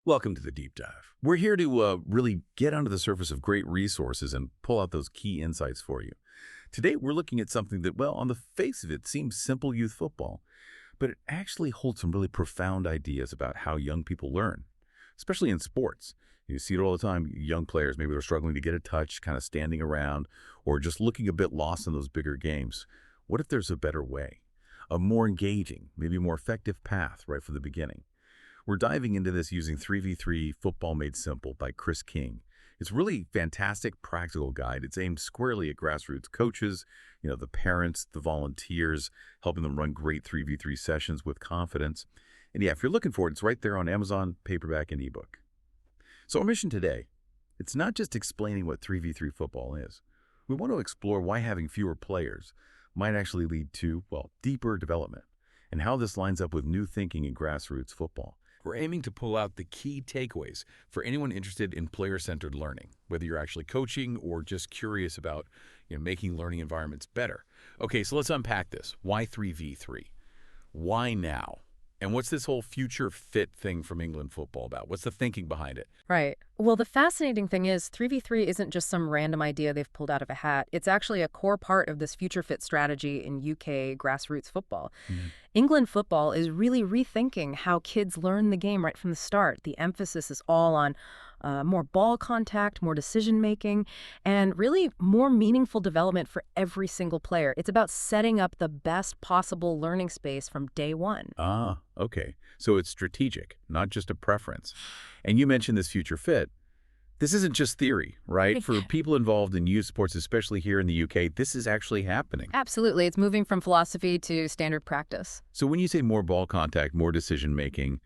Welcome to the Deep Dive. We're here to really get under the surface of great resources and pull out those key insights for you. Today, we're looking at something that, well, on the face of it, seems simple youth football, but it actually holds some really profound ideas about how young people learn, especially in sports. You see it all the time. Young players, maybe they're struggling to get a touch, kind of standing around, or just looking a bit lost in those bigger games. What if there's a better way? A more engaging, maybe more effective path right from the beginning? We're diving into this using 3v3 Football Made Simple by Chris King. It's really fantastic practical guide. It's aimed squarely at grassroots coaches, the parents, the volunteers, helping them run great 3v3 sessions with confidence. And yeah, if you're looking for it, it's right there on Amazon, paperback and ebook. So our mission today, it's not just explaining what 3v3 football is. We want to explore why having fewer players might actually lead to, well, deeper development, and how this lines up with new thinking in grassroots football. We're aiming to pull out the key takeaways for anyone interested in player-centered learning, whether you're actually coaching or just curious about making learning environments better. Okay, so let's unpack this. Why 3v3? Why now? And what's this whole future fit thing from England football about? What's the thinking behind it? Right. Well, the fascinating thing is 3v3 isn't just some random idea they've pulled out of a hat. It's actually a core part of this future fit strategy in UK grassroots football. England football is really rethinking how kids learn the game right from the start. The emphasis is all on more ball contact, more decision-making, and really more meaningful development for every single player. It's about setting up the best possible learning space from day one. Ah, okay. So it's strategic, not just a preference. And you mentioned this future fit. This isn't just theory, right? For people involved in youth sports, especially here in the UK, this is actually happening. Absolutely. It's moving from philosophy to standard practice. So when you say more ball contact, more decision-making,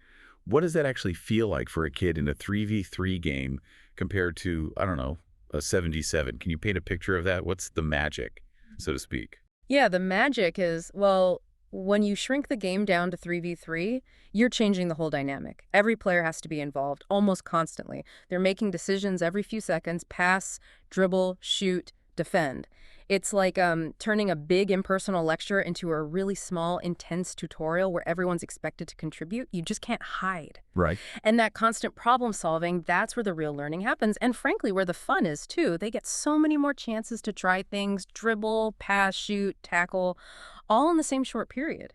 what does that actually feel like for a kid in a 3v3 game compared to, I don't know, a 7v7? Can you paint a picture of that? What's the magic, so to speak? Yeah, the magic is, well, when you shrink the game down to 3v3, you're changing the whole dynamic. Every player has to be involved almost constantly. They're making decisions every few seconds: pass, dribble, shoot, defend. It's like turning a big impersonal lecture into a really small, intense tutorial where everyone's expected to contribute. You just can't hide. Right. And that constant problem solving, that's where the real learning happens. And frankly, where the fun is too. They get so many more chances to try things: dribble, pass, shoot, tackle, all in the same short period.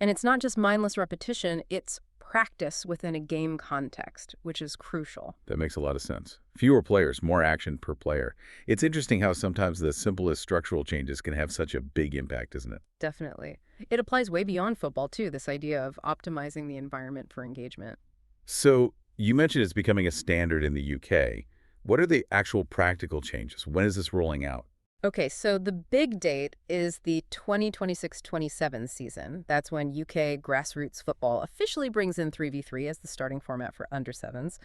And it's not just mindless repetition, it's practice within a game context, which is crucial. That makes a lot of sense. Fewer players, more action per player. It's interesting how sometimes the simplest structural changes can have such a big impact, isn't it? Definitely. It applies way beyond football too, this idea of optimizing the environment for engagement. So you mentioned it's becoming a standard in the UK. What are the actual practical changes? When is this rolling out? Okay, so the big date is the 2026-27 season. That's when UK grassroots football officially brings in 3v3 as the starting format for under sevens.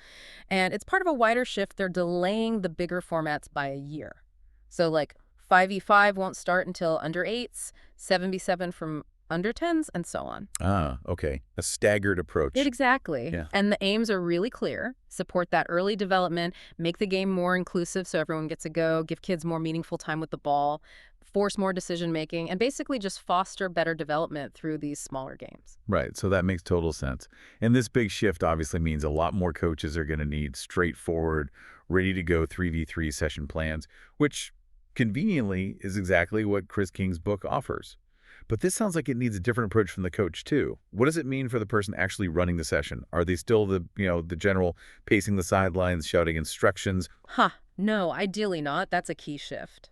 And it's part of a wider shift. They're delaying the bigger formats by a year. So like 5v5 won't start until under eights, 7v7 from under 10s, and so on. Ah, okay. A staggered approach. Exactly. Yeah. And the aims are really clear. Support that early development, make the game more inclusive so everyone gets a go, give kids more meaningful time with the ball, force more decision-making, and basically just foster better development through these smaller games. Right, so that makes total sense. And this big shift obviously means a lot more coaches are going to need straightforward, ready-to-go 3v3 session plans, which conveniently is exactly what Chris King's book offers. But this sounds like it needs a different approach from the coach, too. What does it mean for the person actually running the session? Are they still the general pacing the sidelines, shouting instructions? No, ideally not. That's a key shift.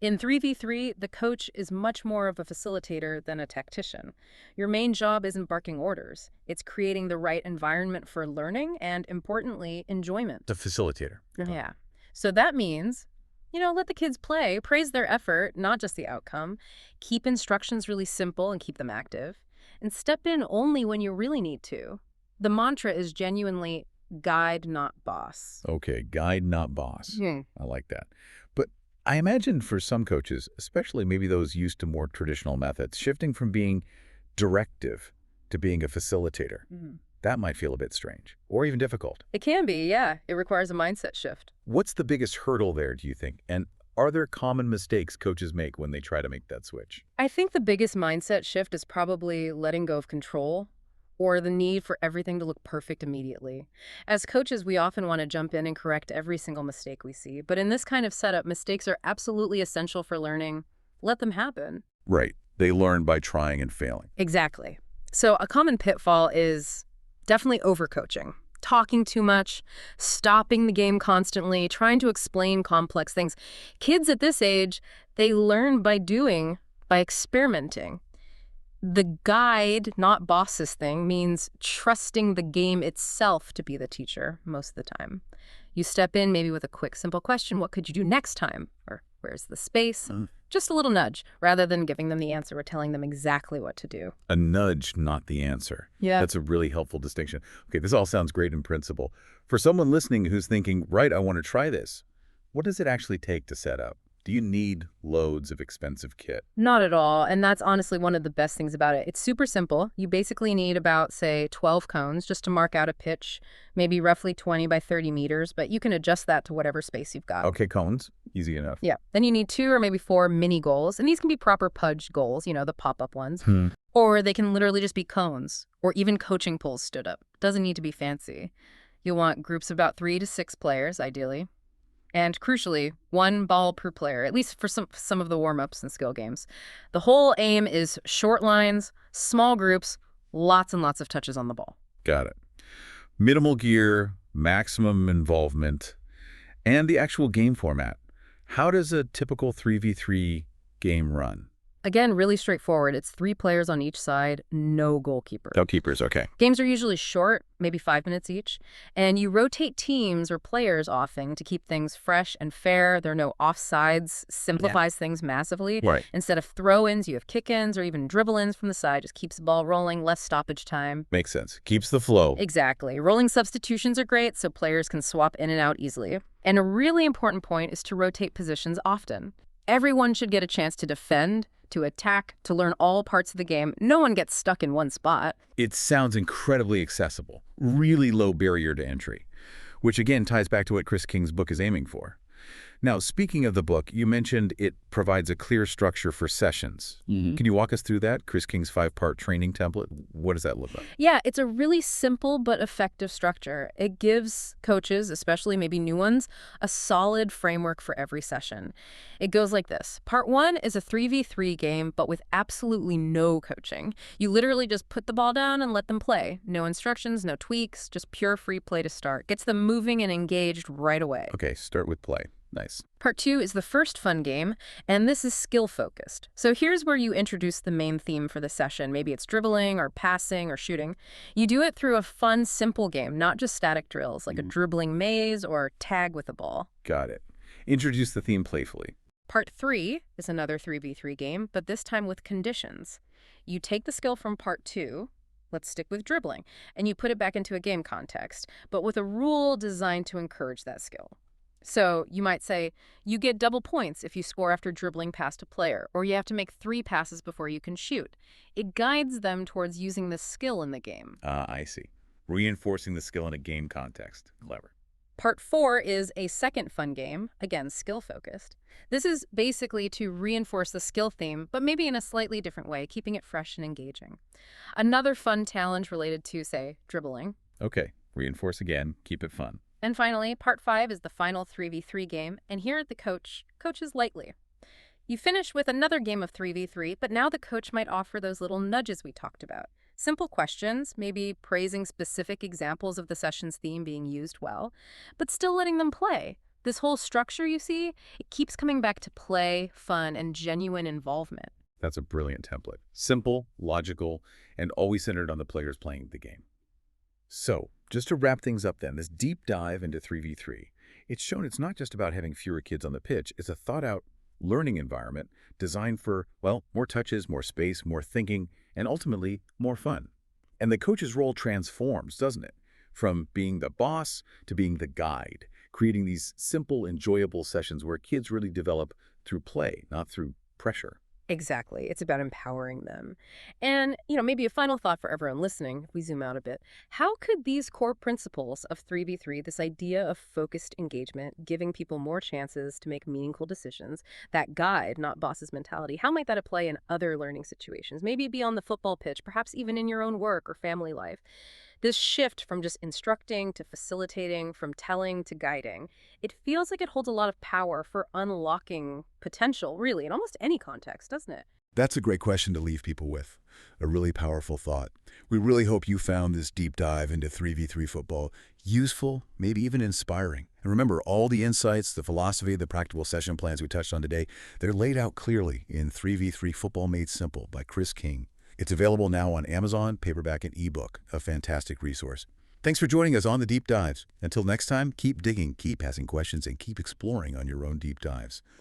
In 3v3, the coach is much more of a facilitator than a tactician. Your main job isn't barking orders. It's creating the right environment for learning and, importantly, enjoyment. The facilitator. Yeah. So that means, let the kids play, praise their effort, not just the outcome, keep instructions really simple and keep them active, and step in only when you really need to. The mantra is genuinely guide, not boss. Okay, guide, not boss. I like that. But I imagine for some coaches, especially maybe those used to more traditional methods, shifting from being directive to being a facilitator, that might feel a bit strange or even difficult. It can be, yeah. It requires a mindset shift. What's the biggest hurdle there, do you think? And are there common mistakes coaches make when they try to make that switch? I think the biggest mindset shift is probably letting go of control. or the need for everything to look perfect immediately. As coaches, we often want to jump in and correct every single mistake we see, but in this kind of setup, mistakes are absolutely essential for learning. Let them happen. Right. They learn by trying and failing. Exactly. So a common pitfall is definitely overcoaching. Talking too much, stopping the game constantly, trying to explain complex things. Kids at this age, they learn by doing, by experimenting. The guide, not bosses thing, means trusting the game itself to be the teacher most of the time. You step in maybe with a quick, simple question, what could you do next time? Or where's the space? Just a little nudge, rather than giving them the answer or telling them exactly what to do. A nudge, not the answer. Yeah. That's a really helpful distinction. Okay, this all sounds great in principle. For someone listening who's thinking, right, I want to try this, what does it actually take to set up? Do you need loads of expensive kit? Not at all, and that's honestly one of the best things about it. It's super simple. You basically need about, say, 12 cones just to mark out a pitch, maybe roughly 20 by 30 meters, but you can adjust that to whatever space you've got. Okay, cones. Easy enough. Yeah. Then you need 2 or maybe 4 mini goals, and these can be proper pudge goals, the pop-up ones. Or they can literally just be cones, or even coaching poles stood up. Doesn't need to be fancy. You'll want groups of about 3 to 6 players, ideally. And crucially, 1 ball per player, at least for some of the warm-ups and skill games. The whole aim is short lines, small groups, lots and lots of touches on the ball. Got it. Minimal gear, maximum involvement, and the actual game format. How does a typical 3v3 game run? Again, really straightforward. It's 3 players on each side, no goalkeeper. No keepers, okay. Games are usually short, maybe 5 minutes each, and you rotate teams or players often to keep things fresh and fair. There are no offsides, simplifies things massively. Right. Instead of throw-ins, you have kick-ins or even dribble-ins from the side. Just keeps the ball rolling, less stoppage time. Makes sense. Keeps the flow. Exactly. Rolling substitutions are great, so players can swap in and out easily. And a really important point is to rotate positions often. Everyone should get a chance to defend, to attack, to learn all parts of the game. No one gets stuck in one spot. It sounds incredibly accessible, really low barrier to entry, which again ties back to what Chris King's book is aiming for. Now, speaking of the book, you mentioned it provides a clear structure for sessions. Can you walk us through that? Chris King's 5-part training template? What does that look like? Yeah, it's a really simple but effective structure. It gives coaches, especially maybe new ones, a solid framework for every session. It goes like this. Part 1 is a 3v3 game, but with absolutely no coaching. You literally just put the ball down and let them play. No instructions, no tweaks, just pure free play to start. Gets them moving and engaged right away. Okay, start with play. Nice. Part 2 is the first fun game, and this is skill-focused. So here's where you introduce the main theme for the session. Maybe it's dribbling or passing or shooting. You do it through a fun, simple game, not just static drills, like a dribbling maze or tag with a ball. Got it. Introduce the theme playfully. Part 3 is another 3v3 game, but this time with conditions. You take the skill from Part 2, let's stick with dribbling, and you put it back into a game context, but with a rule designed to encourage that skill. So you might say, you get double points if you score after dribbling past a player, or you have to make 3 passes before you can shoot. It guides them towards using the skill in the game. I see. Reinforcing the skill in a game context. Clever. Part 4 is a second fun game, again, skill-focused. This is basically to reinforce the skill theme, but maybe in a slightly different way, keeping it fresh and engaging. Another fun challenge related to, say, dribbling. Okay. Reinforce again. Keep it fun. And finally, Part 5 is the final 3v3 game, and here the coach coaches lightly. You finish with another game of 3v3, but now the coach might offer those little nudges we talked about. Simple questions, maybe praising specific examples of the session's theme being used well, but still letting them play. This whole structure, you see, it keeps coming back to play, fun, and genuine involvement. That's a brilliant template. Simple, logical, and always centered on the players playing the game. So, just to wrap things up then, this deep dive into 3v3, it's shown it's not just about having fewer kids on the pitch, it's a thought-out learning environment designed for, well, more touches, more space, more thinking, and ultimately, more fun. And the coach's role transforms, doesn't it? From being the boss to being the guide, creating these simple, enjoyable sessions where kids really develop through play, not through pressure. Exactly. It's about empowering them. And, maybe a final thought for everyone listening, if we zoom out a bit. How could these core principles of 3v3, this idea of focused engagement, giving people more chances to make meaningful decisions, that guide, not boss's mentality, how might that apply in other learning situations? Maybe be on the football pitch, perhaps even in your own work or family life. This shift from just instructing to facilitating, from telling to guiding, it feels like it holds a lot of power for unlocking potential, really, in almost any context, doesn't it? That's a great question to leave people with. A really powerful thought. We really hope you found this deep dive into 3v3 football useful, maybe even inspiring. And remember, all the insights, the philosophy, the practical session plans we touched on today, they're laid out clearly in 3v3 Football Made Simple by Chris King. It's available now on Amazon, paperback and ebook, a fantastic resource. Thanks for joining us on the Deep Dives. Until next time, keep digging, keep asking questions, and keep exploring on your own deep dives.